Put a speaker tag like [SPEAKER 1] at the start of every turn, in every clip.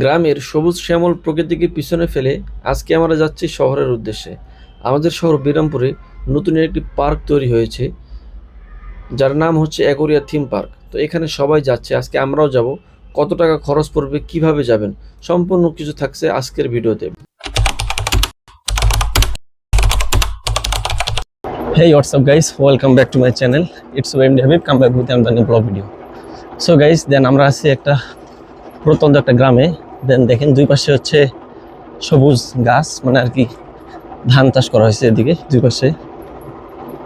[SPEAKER 1] গ্রামের সবুজ শ্যামল প্রকৃতিকে পিছনে ফেলে আজকে আমরা যাচ্ছি শহরের উদ্দেশ্যে। আমাদের শহর বিরামপুরে নতুন একটি পার্ক তৈরি হয়েছে, যার নাম হচ্ছে একরিয়া থিম পার্ক। তো এখানে সবাই যাচ্ছে, আজকে আমরাও যাব। কত টাকা খরচ পড়বে, কিভাবে যাবেন, সম্পূর্ণ কিছু থাকছে আজকের ভিডিওতে।
[SPEAKER 2] Hey, what's up guys? Welcome back to my channel. It's OMD Habib, come back with another new vlog video. So guys, then আমরা আছি একটা প্রত্যন্ত একটা গ্রামে। দেন দেখেন দুই পাশে হচ্ছে সবুজ গাছ, মানে আর কি ধান চাষ করা হয়েছে এদিকে দুই পাশে।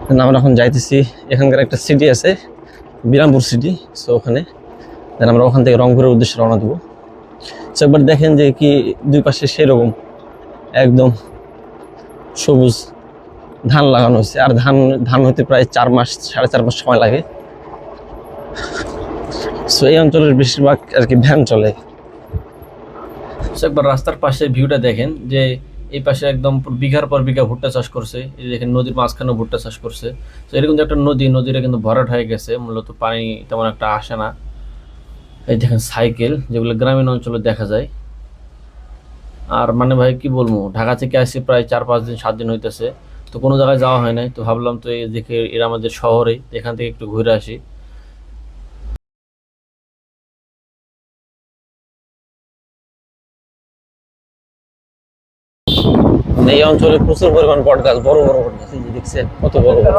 [SPEAKER 2] দেন আমরা এখন যাইতেছি, এখানকার একটা সিটি আছে বিরামপুর সিটি, সো ওখানে দেন আমরা ওখান থেকে রংপুরের উদ্দেশ্যে রওনা দেবো। সো একবার দেখেন যে কি দুই পাশে সেরকম একদম সবুজ ধান লাগানো হয়েছে। আর ধান হতে প্রায় 4 মাস 4.5 মাস সময় লাগে। সো এই অঞ্চলের বেশিরভাগ আর কি ধান চলে।
[SPEAKER 1] একবার রাস্তার পাশে ভিউটা দেখেন, যে এই পাশে একদম বিঘার পর বিঘা ভুট্টা চাষ করছে। এই দেখেন নদীর মাঝখানে ভুট্টা চাষ করছে। তো এরকম যে একটা নদীটা কিন্তু ভরাট হয়ে গেছে, মূলত পানি তেমন একটা আসে না। এই দেখেন সাইকেল, যেগুলো গ্রামীণ অঞ্চলে দেখা যায়। আর মানে ভাই কি বলবো, ঢাকা থেকে আসছি প্রায় 4-5 দিন 7 দিন হইতেছে, তো কোনো জায়গায় যাওয়া হয় নাই। তো ভাবলাম তো এই দেখে এরা আমাদের শহরে, এখান থেকে একটু ঘুরে আসি।
[SPEAKER 2] এই অঞ্চলে প্রচুর পরিমাণ বট গাছ, বড় বড় বট গাছ, এই যে দেখছেন কত বড় বড়।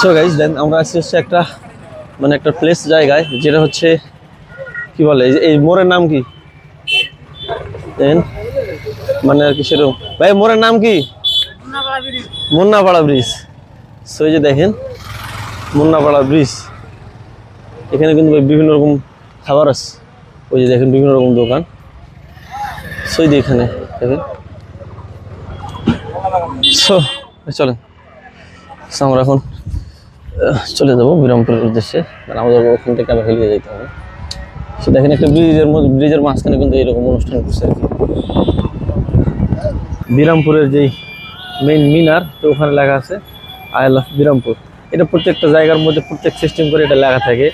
[SPEAKER 2] সো গাইস, দেন আমরা আছি হচ্ছে একটা মানে একটা প্লেস জায়গায়, যেটা হচ্ছে কি বলে, এই মোড়ের নাম কি দেন, মানে আর কি সেরকম। ভাই মোড়ের নাম কি? মুন্নাপাড়া ব্রিজ। সো এই যে দেখেন মুন্নাপাড়া ব্রিজ, এখানে কিন্তু বিভিন্ন রকম খাবার আছে। ওই যে দেখেন বিভিন্ন রকম দোকান। সো এই যে এখানে দেখেন। সো চলেন, আমরা এখন চলে যাবো বিরামপুরের উদ্দেশ্যে, কারণ আমাদের ওখান থেকে আবার হেলিয়ে যেতে হবে। সো দেখেন একটা ব্রিজের মাঝখানে কিন্তু এরকম অনুষ্ঠান করছে আর কি। বিরামপুরের যেই মেইন মিনার, তো ওখানে লেখা আছে আই লাভ বিরামপুর। এটা প্রত্যেকটা জায়গার মধ্যে প্রত্যেক সিস্টেম করে এটা লেখা থাকে।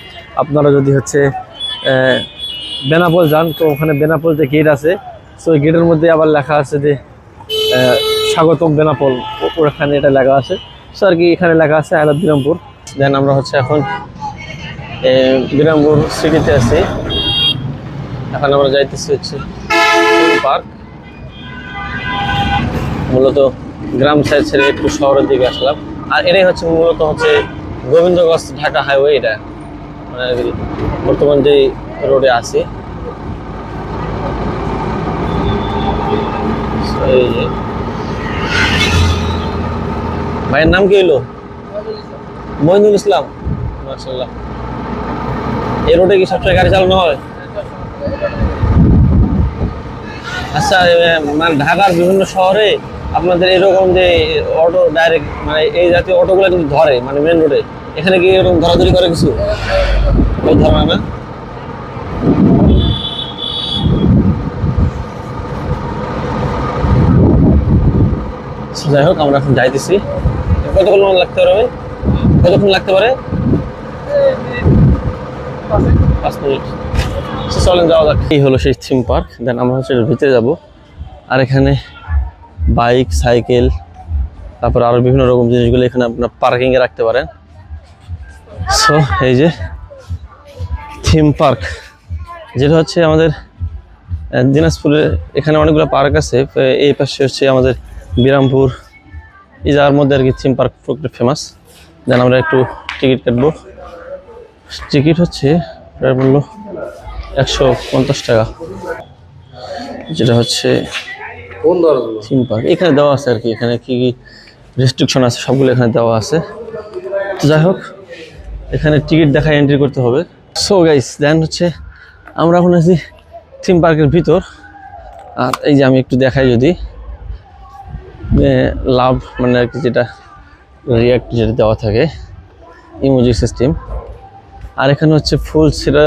[SPEAKER 2] আপনারা যদি হচ্ছে বেনাপোল যান, তো ওখানে বেনাপোল যে গেট আছে, সো ওই গেটের মধ্যে আবার লেখা আছে যে স্বাগতম বেনাপোল, ওখানে এটা লেখা আছে। সো আর কি এখানে লেখা আছে আই লাভ বিরামপুর। দেন আমরা হচ্ছে এখন বিরামপুর সিটিতে আছি। এখন আমরা যাইতেছি হচ্ছে পার্ক। মূলত গ্রাম সাইড ছেড়ে একটু শহরের দিকে আসলাম। আর এটাই হচ্ছে মূলত হচ্ছে গোবিন্দগঞ্জ ঢাকা হাইওয়ে। এটা মানে বর্তমান যে রোডে আছি। এই যে ভাইয়ের নাম কি হইলো? মইনুল ইসলাম। মাশাআল্লাহ। এই রোডে কি সবসময় গাড়ি চালানো হয়? আচ্ছা, মানে ঢাকার বিভিন্ন শহরে আপনাদের এরকম যে অটো ডাইরেক্ট, মানে এই জাতীয় অটোগুলো কিন্তু ধরে, মানে মেন রোডে, এখানে কি এরকম ধরাধরি করে কিছু? ওই ধরে না? যাই হোক, আমরা এখন যাইতেছি। কতক্ষণ লাগতে পারে? কতক্ষণ লাগতে পারে? 5 মিনিট। চলেন যাওয়া যাক। এই হলো সেই থিম পার্ক। দেন আমরা হচ্ছে ভিতরে যাব। আর এখানে বাইক, সাইকেল, তারপর আরো বিভিন্ন রকম জিনিসগুলো এখানে আপনার পার্কিং এ রাখতে পারেন। সো এই যে থিম পার্ক, যেটা হচ্ছে আমাদের দিনাজপুরে, এখানে অনেকগুলো পার্ক আছে। এই পাশে হচ্ছে আমাদের বিরামপুর, এই জায়গার মধ্যে আর কি থিম পার্ক ফেমাস। দেন আমরা একটু টিকিট কাটবো। টিকিট হচ্ছে প্রায় মূল্য 150 টাকা, যেটা হচ্ছে থিম পার্ক। এখানে দেওয়া আছে আর কি, এখানে কি কি রেস্ট্রিকশন আছে সবগুলো এখানে দেওয়া আছে। তো যাই হোক, এখানে টিকিট দেখা এন্ট্রি করতে হবে। সো গাইস, দেন হচ্ছে আমরা এখন আছি থিম পার্কের ভিতর। আর এই যে আমি একটু দেখাই, যদি লাভ মানে আর কি যেটা রিয়াক্ট যেটা দেওয়া থাকে ইমোজি সিস্টেম। আর এখানে হচ্ছে ফুল ছেঁড়া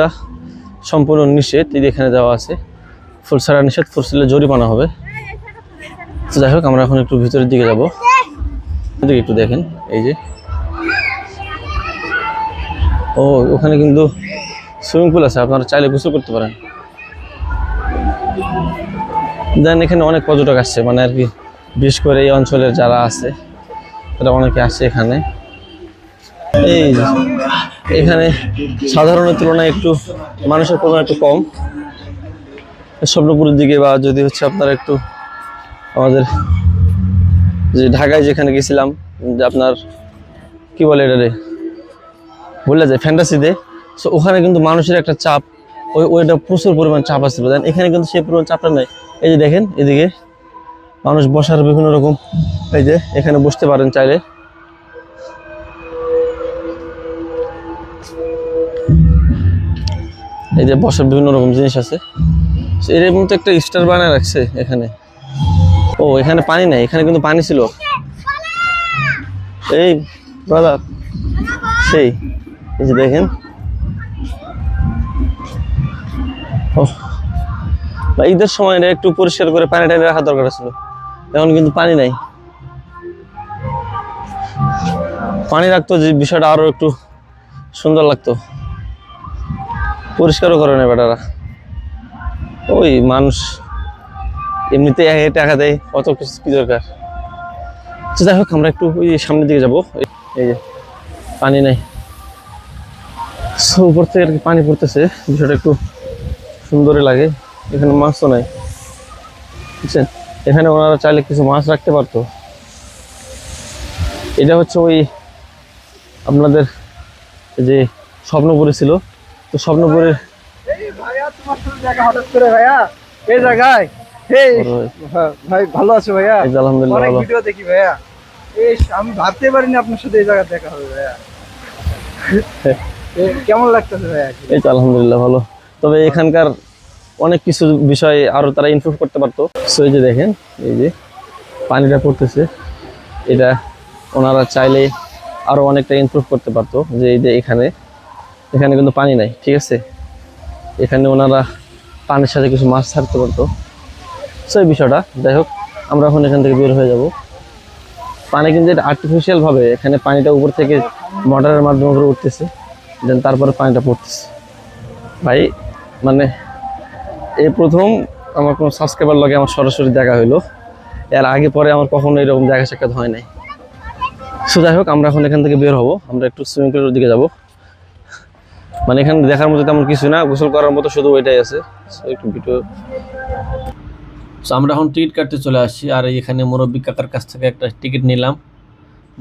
[SPEAKER 2] সম্পূর্ণ নিষেধ, এই এখানে দেওয়া আছে ফুল ছেঁড়া নিষেধ, ফুল ছেড়লে জরিমানা হবে। তো যাই হোক, আমরা এখন একটু ভিতরের দিকে যাবো। একটু দেখেন, এই যে ওখানে কিন্তু সুইমিং পুল আছে, আপনারা চাইলে গোসল করতে পারেন। দেন এখানে অনেক পর্যটক আসছে, মানে আর কি বিশেষ করে এই অঞ্চলের যারা আছে তারা অনেকে আসছে এখানে। এই যে, এখানে সাধারণের তুলনায় একটু মানুষের পরিমাণ একটু কম স্বপ্নপুরের দিকে, বা যদি হচ্ছে আপনারা একটু আমাদের যে ঢাকায় যেখানে গেছিলাম, যে আপনার কি বলে এটা রে, বললে যায় ফ্যান্টাসিতে, সো ওখানে কিন্তু মানুষের একটা চাপ, ওইটা প্রচুর পরিমাণ চাপ আসছিল। দেন এখানে কিন্তু সেই পরিমাণ চাপটা নেই। এই যে দেখেন এদিকে মানুষ বসার বিভিন্ন রকম, এই যে এখানে বসতে পারেন চাইলে। এই যে বসার বিভিন্ন রকম জিনিস আছে। এর মধ্যে একটা স্টার বানায় রাখছে এখানে। ও এখানে পানি নাই, এখানে কিন্তু পানি ছিল। এই দাদা সেই, এই যে দেখেন, ও ঈদের সময় এটা একটু পরিষ্কার করে পানি টানি রাখা দরকার ছিল, এখন কিন্তু পানি নাই। পানি রাখতো যে বিষয়টা আরো একটু সুন্দর লাগতো, পরিষ্কারও করে না বেটারা। ওই মানুষ এমনিতে টাকা দেয়, কত কিছু কি দরকার। তো যাই হোক আমরা একটু ওই সামনের দিকে যাবো। এই যে পানি নাই, উপর থেকে আর কি পানি পড়তেছে, বিষয়টা একটু সুন্দরই লাগে। এখানে মাছও নাই, বুঝছেন, এখানে ওনারা চাইলে কিছু মাছ রাখতে পারতো। এটা হচ্ছে ওই আপনাদের যে স্বপ্নপুরে ছিল, তো স্বপ্নপুরে
[SPEAKER 3] ভাইয়া তোমার সাথে দেখা হঠাৎ করে ভাইয়া এই জায়গায়। এই ভাই ভালো আছে ভাইয়া?
[SPEAKER 2] এই যে আলহামদুলিল্লাহ
[SPEAKER 3] অনেক
[SPEAKER 2] ভালো।
[SPEAKER 3] ভিডিও দেখি ভাইয়া, এই আমি ভাবতে পারিনি আপনার সাথে এই জায়গায় দেখা হবে ভাইয়া। কেমন লাগতেছে ভাইয়া?
[SPEAKER 2] এই তো আলহামদুলিল্লাহ ভালো। তবে এখানকার অনেক কিছু বিষয় আরো তারা ইমপ্রুভ করতে পারতো। সো এই যে দেখেন, এই যে পানিটা পড়তেছে, এটা ওনারা চাইলে আরো অনেকটা ইমপ্রুভ করতে পারতো। যে এই যে এখানে কিন্তু পানি নাই, ঠিক আছে, এখানে ওনারা পানির সাথে কিছু মাছ ছাড়তে পারতো। সো এই বিষয়টা, যাই হোক আমরা এখন এখান থেকে বের হয়ে যাব। পানি কিন্তু এটা আর্টিফিশিয়াল ভাবে, এখানে পানিটা উপর থেকে মোটরের মাধ্যমে উপরে উঠতেছে, দেন তারপরে পানিটা পড়তেছে। ভাই মানে এই প্রথম আমার কোনো সাবস্ক্রাইবার লগে আমার সরাসরি দেখা হইলো, এর আগে পরে আমার কখনো এরকম দেখা সাক্ষাৎ হয় নাই। সো যাই হোক আমরা এখন এখান থেকে বের হবো, আমরা একটু সুইমিং পুলের দিকে যাব। মানে এখানে দেখার মতো তেমন কিছু না, গোসল করার মতো শুধু ওইটাই আছে। একটু ভিডিও।
[SPEAKER 1] সো আমরা এখন টিকিট কাটতে চলে আসছি, আর এখানে মুরব্বী কাকার কাছ থেকে একটা টিকিট নিলাম,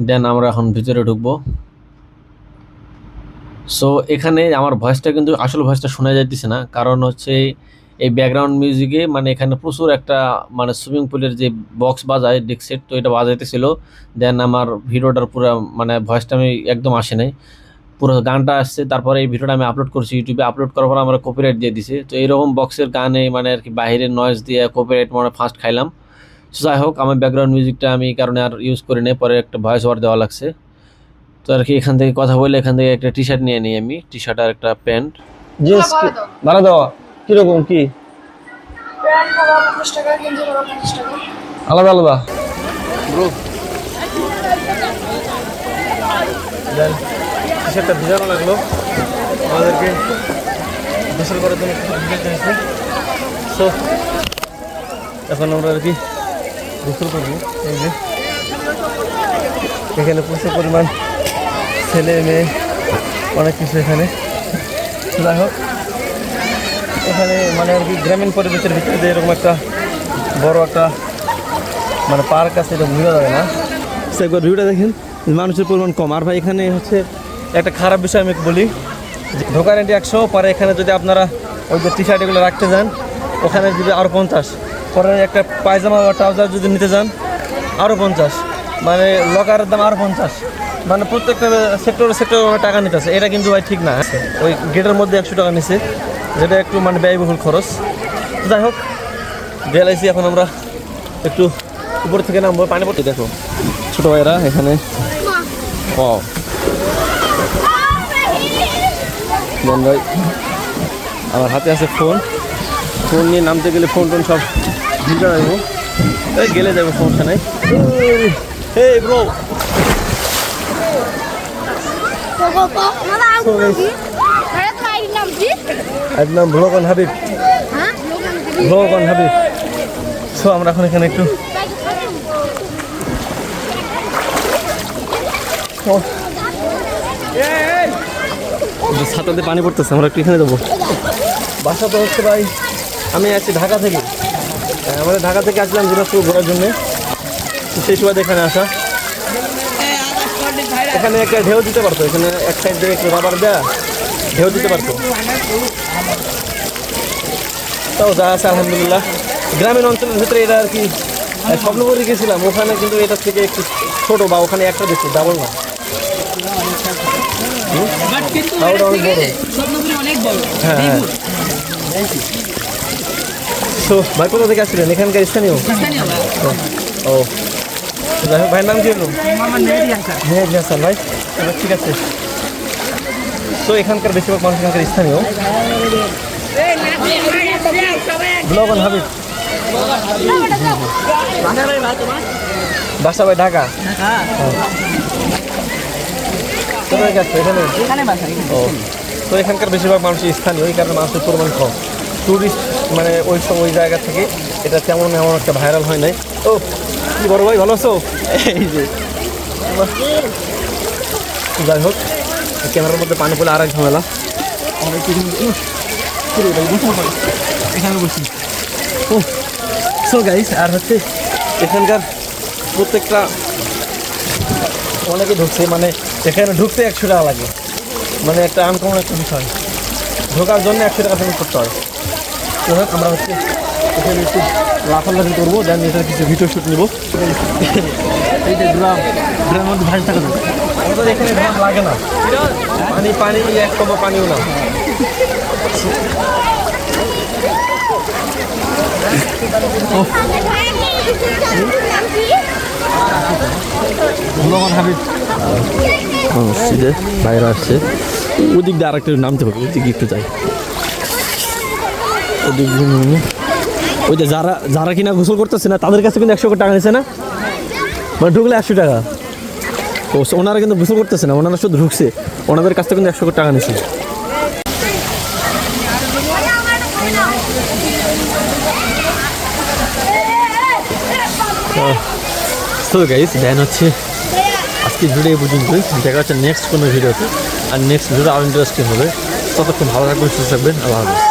[SPEAKER 1] দেন আমরা এখন ভিতরে ঢুকবো। সো এখানে আমার ভয়েসটা কিন্তু আসল ভয়েসটা শোনা যাইতেছে না, কারণ হচ্ছে এই ব্যাকগ্রাউন্ড মিউজিকে মানে এখানে প্রচুর একটা মানে সুইমিং পুলের যে বক্স বাজায় ডেক সেট, তো এটা বাজাইতেছিল। দেন আমার ভিডিওটার পুরো মানে ভয়েসটা আমি একদম আসে নাই, পুরো গানটা আসছে। তারপরে এই ভিডিওটা আমি আপলোড করছি ইউটিউবে, আপলোড করার পর আমরা কপিরাইট দিয়ে দিছে। তো এইরকম বক্সের গানে মানে আর কি বাইরের নয়েজ দিয়ে কপিরাইট মানে ফার্স্ট খাইলাম। সো যাই হোক আমার ব্যাকগ্রাউন্ড মিউজিকটা আমি এই কারণে আর ইউজ করি নাই, পরে একটা ভয়েস ওভার দেওয়া লাগছে। তো আর কি এখান থেকে কথা বলে এখান থেকে একটা টি শার্ট নিয়ে নিই আমি, টি শার্ট আর একটা প্যান্ট।
[SPEAKER 2] জিন্স ভাড়া দেওয়া কিরকম কি
[SPEAKER 4] প্যান্ট ভাড়া 50 টাকা, গেঞ্জি ভাড়া 50 টাকা।
[SPEAKER 2] আলাদা আলাদা?
[SPEAKER 3] ব্রো টি শার্টটা ভিজানো লাগলো, আমাদেরকে গোসল করার জন্য ভিজাতে হয়েছে। সো এখন আমরা আর কি গোসল করবো। এই যে এখানে প্রচুর পরিমাণ ছেলে মেয়ে অনেক কিছু এখানে। যাই হোক এখানে মানে আর কি গ্রামীণ পরিবেশের ভিতরে যে এরকম একটা বড় একটা মানে পার্ক আছে, এটা বোঝা যাবে না। সো একবার ভিউটা দেখেন, মানুষের পরিমাণ কম। আর ভাই এখানে হচ্ছে একটা খারাপ বিষয় আমি বলি, ঢোকার এন্ট্রি 100, পরে এখানে যদি আপনারা ওই যে টি শার্ট এগুলো রাখতে যান ওখানে যদি আরও 50, পরে একটা পায়জামা বা ট্রাউজার যদি নিতে যান আরও 50, মানে লকারের দাম আরও 50, মানে প্রত্যেকটা সেক্টরে টাকা নিতেছে। এটা কিন্তু ভাই ঠিক না। ওই গেটের মধ্যে 100 টাকা নিছে, যেটা একটু মানে ব্যয়বহুল খরচ। যাই হোক রিয়েলাইসি এখন আমরা একটু উপর থেকে নামবো, পানি পড়তে। দেখো ছোটো ভাইরা এখানে, ও ভাই আমার হাতে আছে ফোন নিয়ে নামতে গেলে ফোন সব ভিজা যাবো, গেলে যাবো, সমস্যা নাই। এই ব্রো
[SPEAKER 4] ভাইয়া তোমার নাম কি?
[SPEAKER 3] এর নাম blog on Habib. Blog on Habib. So আমরা এখন এখানে একটু ছাতাতে পানি পড়তেছে, আমরা একটু এখানে যাবো। বাসা তো হচ্ছে ভাই, আমি আছি ঢাকা থেকে। আমাদের ঢাকা থেকে আসলাম দিনাজপুর ঘোরার জন্যে, সেই সময় এখানে আসা। এখানে একটা ঢেউ দিতে পারতো, এখানে এক সাইড দিয়ে একটু রাবার দেয়া ঢেউ দিতে পারতো। তাও যা আছে আলহামদুলিল্লাহ। গ্রামীণ অঞ্চলের ভিতরে এটা আর কি স্বপ্নপুরে গেছিলাম, ওখানে কিন্তু এটার থেকে একটু ছোট, বা ওখানে একটা দেখছি, ডাবল না। ওটা অনেক বড়। হ্যাঁ হ্যাঁ। তো ভাই কোথা থেকে আসছিলেন? এখানকার স্থানীয়? ও যাই হোক, ভাইয়ের নাম কি হলো? মেহেদি হাসান ভাই। ঠিক আছে। তো এখানকার বেশিরভাগ মানুষ এখানকার স্থানীয়। Blog on Habib. বাসা ভাই ঢাকা? কোথায় গেছে? এখানে। ও, তো এখানকার বেশিরভাগ মানুষ স্থানীয়, এই কারণে মানুষের পরিমাণ কম। টুরিস্ট মানে ওই জায়গা থেকে এটা তেমন এমন একটা ভাইরাল হয় নাই। ও কি বড় ভাই, ভালো আছো? এই যে যাই হোক, ক্যামেরার মধ্যে পানি পড়লে আর এক ঝামেলা। এখানে বসি। ও সো গাইস, আর হচ্ছে এখানকার প্রত্যেকটা অনেকে ঢুকছে, মানে এখানে ঢুকতে 100 টাকা লাগে, মানে একটা আনকমন একটা বিষয়। ঢোকার জন্য 100 টাকা পেমেন্ট করতে হয়। তো হোক, আমরা হচ্ছে এখানে একটু লাফালাফি করবো, দেন এটার কিছু ভিডিও শ্যুট নেবো। এই যে ড্রামের মধ্যে ভাসি থাকা যাবে। আমাদের এখানে ড্রাম লাগে না, পানি এক কমা পানিও না। হাবিব মসজিদে বাইরে আসছে, ওদিক দিয়ে আর একটা নামতে হবে, ওদিকে একটু যাই। ওদিক দিয়ে ওই যে যারা কিনা গোসল করতেছে না, তাদের কাছে কিন্তু 100 টাকা নিচ্ছে না, মানে ঢুকলে 100 টাকা। তো ওনারা কিন্তু গোসল করতেছে না, ওনারা শুধু ঢুকছে, ওনাদের কাছ থেকে কিন্তু 100 টাকা নিচ্ছে। তো গাইস, দেন হচ্ছে আজকে ভিডিও পর্যন্তই। দেখা হচ্ছে নেক্সট কোনো ভিডিওতে, আর নেক্সট ভিডিও আরও ইন্টারেস্টিং হবে। ততক্ষণ ভালো থাকবেন, সুস্থ থাকবেন। আল্লাহ হাফেজ।